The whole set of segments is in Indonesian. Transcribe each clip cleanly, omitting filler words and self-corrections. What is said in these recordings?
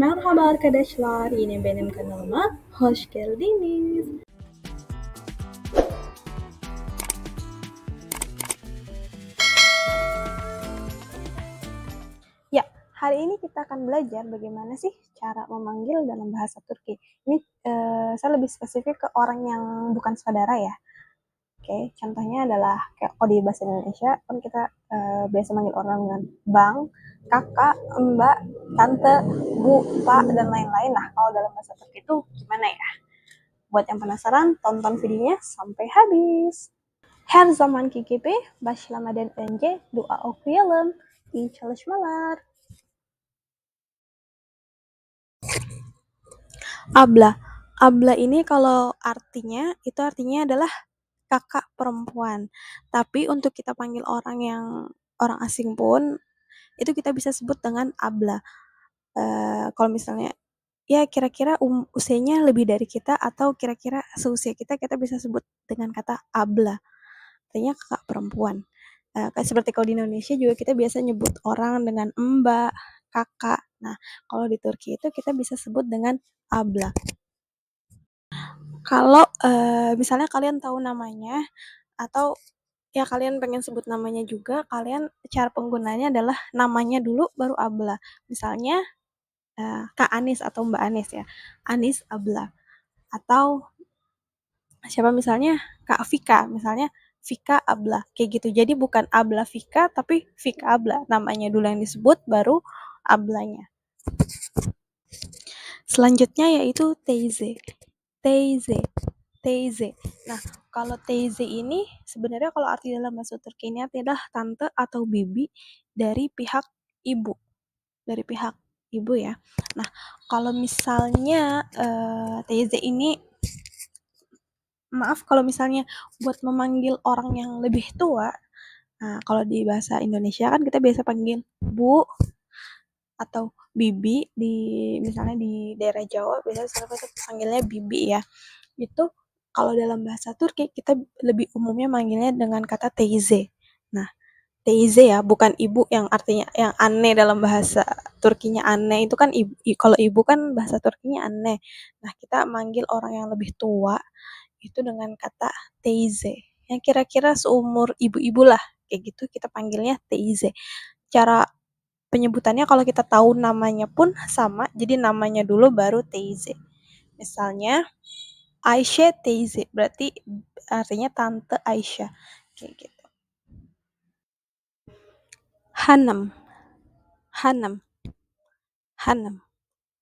Merhaba arkadaşlar, yine benim kanalıma hoş geldiniz. Ya, hari ini kita akan belajar bagaimana sih cara memanggil dalam bahasa Turki. Ini saya lebih spesifik ke orang yang bukan saudara ya. Oke, contohnya adalah kayak kalau di bahasa Indonesia kan kita biasa manggil orang dengan bang, kakak, mbak, tante, bu, pak, dan lain-lain. Nah, kalau dalam bahasa Turki itu gimana ya? Buat yang penasaran, tonton videonya sampai habis. Her zamanki gibi başlamadan önce dua okuyalım. İyi çalışmalar. Abla. Abla ini kalau artinya adalah kakak perempuan. Tapi untuk kita panggil orang asing pun itu kita bisa sebut dengan abla. Kalau misalnya ya kira-kira usianya lebih dari kita atau kira-kira seusia kita, kita bisa sebut dengan kata abla. Artinya kakak perempuan. Kayak seperti kalau di Indonesia juga kita biasa nyebut orang dengan mbak, kakak. Nah, kalau di Turki itu kita bisa sebut dengan abla. Kalau misalnya kalian tahu namanya atau ya kalian pengen sebut namanya juga, kalian cara penggunaannya adalah namanya dulu baru abla. Misalnya Kak Anis atau Mbak Anis ya. Anis abla. Atau siapa misalnya Kak Vika, misalnya Vika Abla, kayak gitu. Jadi bukan Abla Vika, tapi Vika Abla. Namanya dulu yang disebut, baru Ablanya. Selanjutnya yaitu Teyze. Teyze. Teyze. Nah, kalau Teyze ini sebenarnya kalau arti dalam bahasa Turki ini adalah tante atau bibi dari pihak ibu. Dari pihak ibu ya. Nah, kalau misalnya Teyze ini maaf kalau misalnya buat memanggil orang yang lebih tua, nah kalau di bahasa Indonesia kan kita biasa panggil bu atau bibi, misalnya di daerah Jawa biasanya kita panggilnya bibi ya. Itu kalau dalam bahasa Turki kita lebih umumnya manggilnya dengan kata teyze. Nah, teyze ya, bukan ibu yang artinya yang aneh dalam bahasa Turkinya aneh itu kan ibu, kalau ibu kan bahasa Turkinya aneh. Nah, kita manggil orang yang lebih tua itu dengan kata teyze. Yang kira-kira seumur ibu-ibu lah, kayak gitu kita panggilnya teyze. Cara penyebutannya kalau kita tahu namanya pun sama, jadi namanya dulu baru teyze. Misalnya Aisyah teyze, berarti artinya tante Aisyah, kayak gitu. Hanım, hanım, hanım,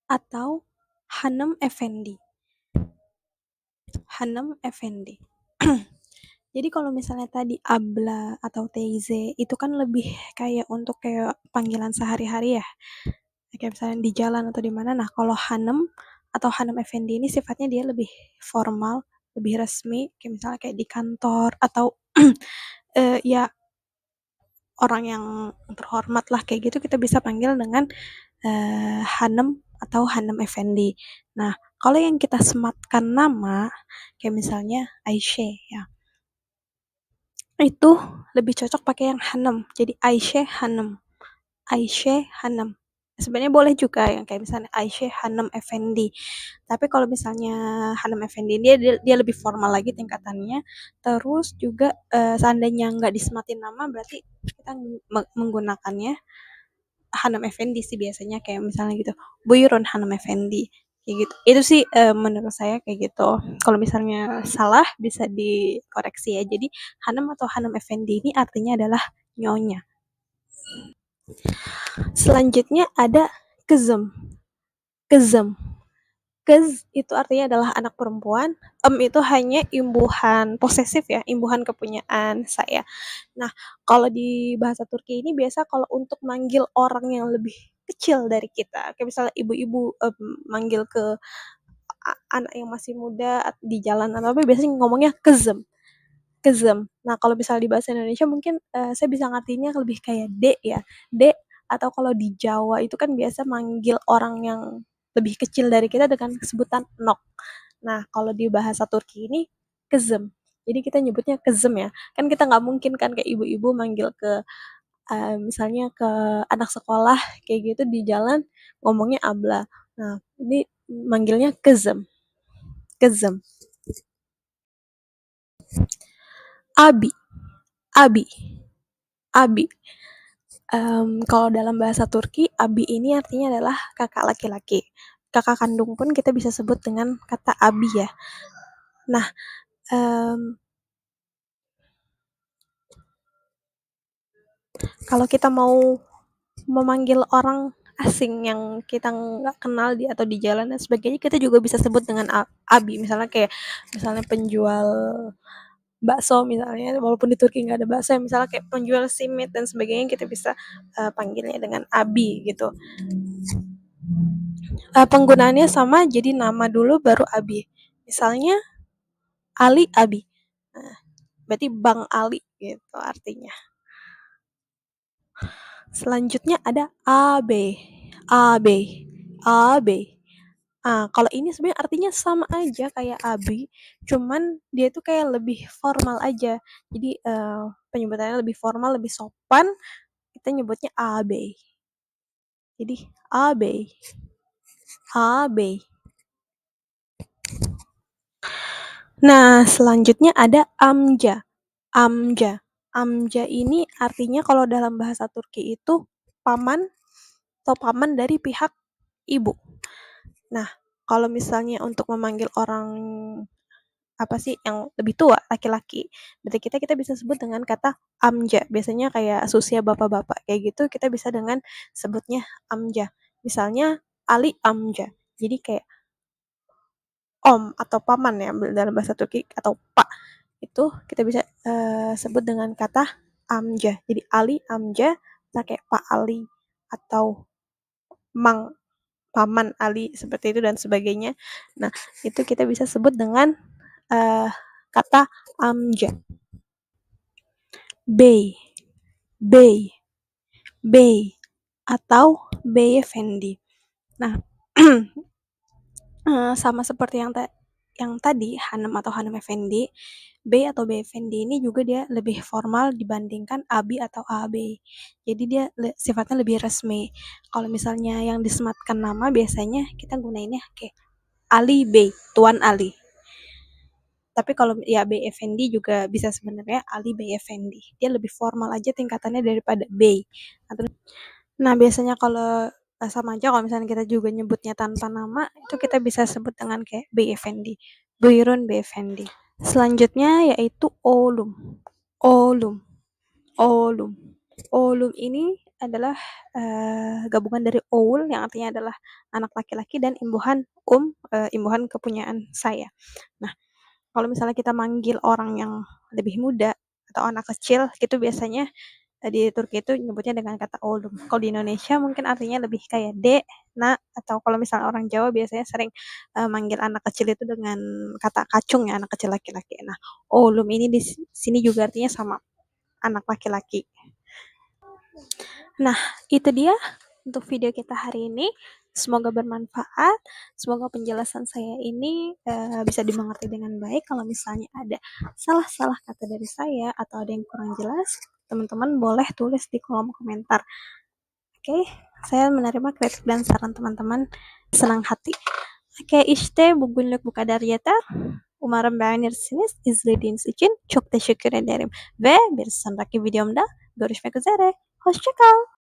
atau hanım efendi. Hanım efendi. Jadi kalau misalnya tadi abla atau teyze itu kan lebih kayak untuk kayak panggilan sehari-hari ya. Kayak misalnya di jalan atau di mana. Nah, kalau hanem atau hanım efendi ini sifatnya dia lebih formal, lebih resmi, kayak misalnya kayak di kantor atau ya orang yang terhormat lah kayak gitu kita bisa panggil dengan hanem atau hanım efendi. Nah, kalau yang kita sematkan nama kayak misalnya Aisyah ya. Itu lebih cocok pakai yang hanem. Jadi Aisyah hanem. Aisyah hanem. Sebenarnya boleh juga yang kayak misalnya Aisyah Hanem Effendi. Tapi kalau misalnya Hanem Effendi dia lebih formal lagi tingkatannya. Terus juga seandainya nggak disematin nama berarti kita menggunakannya Hanem Effendi sih biasanya kayak misalnya gitu. Buyurun Hanem Effendi. Kayak gitu. Itu sih menurut saya kayak gitu. Kalau misalnya salah bisa dikoreksi ya. Jadi Hanem atau Hanem Effendi ini artinya adalah nyonya. Selanjutnya ada kezem. Kezem. Kez itu artinya adalah anak perempuan. Itu hanya imbuhan posesif ya, imbuhan kepunyaan saya. Nah, kalau di bahasa Turki ini biasa kalau untuk manggil orang yang lebih kecil dari kita, kayak misalnya ibu-ibu manggil ke anak yang masih muda di jalan atau apa, biasanya ngomongnya kezem. Kezem. Nah, kalau misalnya di bahasa Indonesia mungkin saya bisa ngertinya lebih kayak dek ya. Dek, atau kalau di Jawa itu kan biasa manggil orang yang lebih kecil dari kita dengan sebutan nok. Nah, kalau di bahasa Turki ini kezem. Jadi kita nyebutnya kezem ya. Kan kita nggak mungkin kan kayak ibu-ibu manggil ke misalnya ke anak sekolah kayak gitu di jalan ngomongnya abla. Nah, ini manggilnya kezem. Kezem. Abi. Abi. Abi. Kalau dalam bahasa Turki, abi ini artinya adalah kakak laki-laki. Kakak kandung pun kita bisa sebut dengan kata abi ya. Nah, kalau kita mau memanggil orang asing yang kita nggak kenal atau di jalan dan sebagainya, kita juga bisa sebut dengan abi. Misalnya penjual bakso misalnya, walaupun di Turki nggak ada bakso, misalnya kayak penjual simit dan sebagainya, kita bisa panggilnya dengan abi gitu. Penggunaannya sama, jadi nama dulu baru abi. Misalnya Ali Abi. Nah, berarti Bang Ali gitu artinya. Selanjutnya ada AB. AB. AB. Kalau ini sebenarnya artinya sama aja kayak abi, cuman dia itu kayak lebih formal aja. Jadi penyebutannya lebih formal, lebih sopan. Kita nyebutnya AB. Jadi AB. AB. Nah, selanjutnya ada amca. Amca. Amca ini artinya kalau dalam bahasa Turki itu paman atau paman dari pihak ibu. Nah, kalau misalnya untuk memanggil orang apa sih yang lebih tua, laki-laki, berarti kita bisa sebut dengan kata amca. Biasanya kayak usia bapak-bapak kayak gitu, kita bisa dengan sebutnya amca. Misalnya Ali amca. Jadi kayak om atau paman ya dalam bahasa Turki, atau pak, itu kita bisa sebut dengan kata amca. Jadi Ali amca, kita kayak Pak Ali atau Mang Paman Ali seperti itu dan sebagainya. Nah, itu kita bisa sebut dengan kata amca. Bey, Bey, Bey, atau Beyefendi. Nah, sama seperti yang tadi Hanım atau Hanım Efendi, Bey atau Beyefendi ini juga dia lebih formal dibandingkan Abi atau AB. Jadi dia sifatnya lebih resmi. Kalau misalnya yang disematkan nama biasanya kita gunainnya kayak Ali Bey, Tuan Ali. Tapi kalau ya Bey Effendi juga bisa sebenarnya Ali Bey Effendi. Dia lebih formal aja tingkatannya daripada Bey. Nah, biasanya kalau sama aja kalau misalnya kita juga nyebutnya tanpa nama, itu kita bisa sebut dengan kayak Bey Effendi. Buyurun Bey Effendi. Selanjutnya yaitu Oğlum. Oğlum. Oğlum. Oğlum ini adalah gabungan dari oğul yang artinya adalah anak laki-laki dan imbuhan kepunyaan saya. Nah, kalau misalnya kita manggil orang yang lebih muda atau anak kecil gitu biasanya di Turki itu nyebutnya dengan kata oğlum. Kalau di Indonesia mungkin artinya lebih kayak dek, nak, atau kalau misalnya orang Jawa biasanya sering manggil anak kecil itu dengan kata kacung ya, anak kecil laki-laki. Nah, oğlum ini di sini juga artinya sama anak laki-laki. Nah, itu dia untuk video kita hari ini. Semoga bermanfaat. Semoga penjelasan saya ini bisa dimengerti dengan baik. Kalau misalnya ada salah-salah kata dari saya atau ada yang kurang jelas, teman-teman boleh tulis di kolom komentar. Oke, saya menerima kritik dan saran teman-teman senang hati. Oke, işte bugünlük bu kadar yeter. Umarım beğenirsiniz. İzlediğiniz için çok teşekkür ederim. Ve bir sonraki videomda görüşmek üzere. Hoşça kal.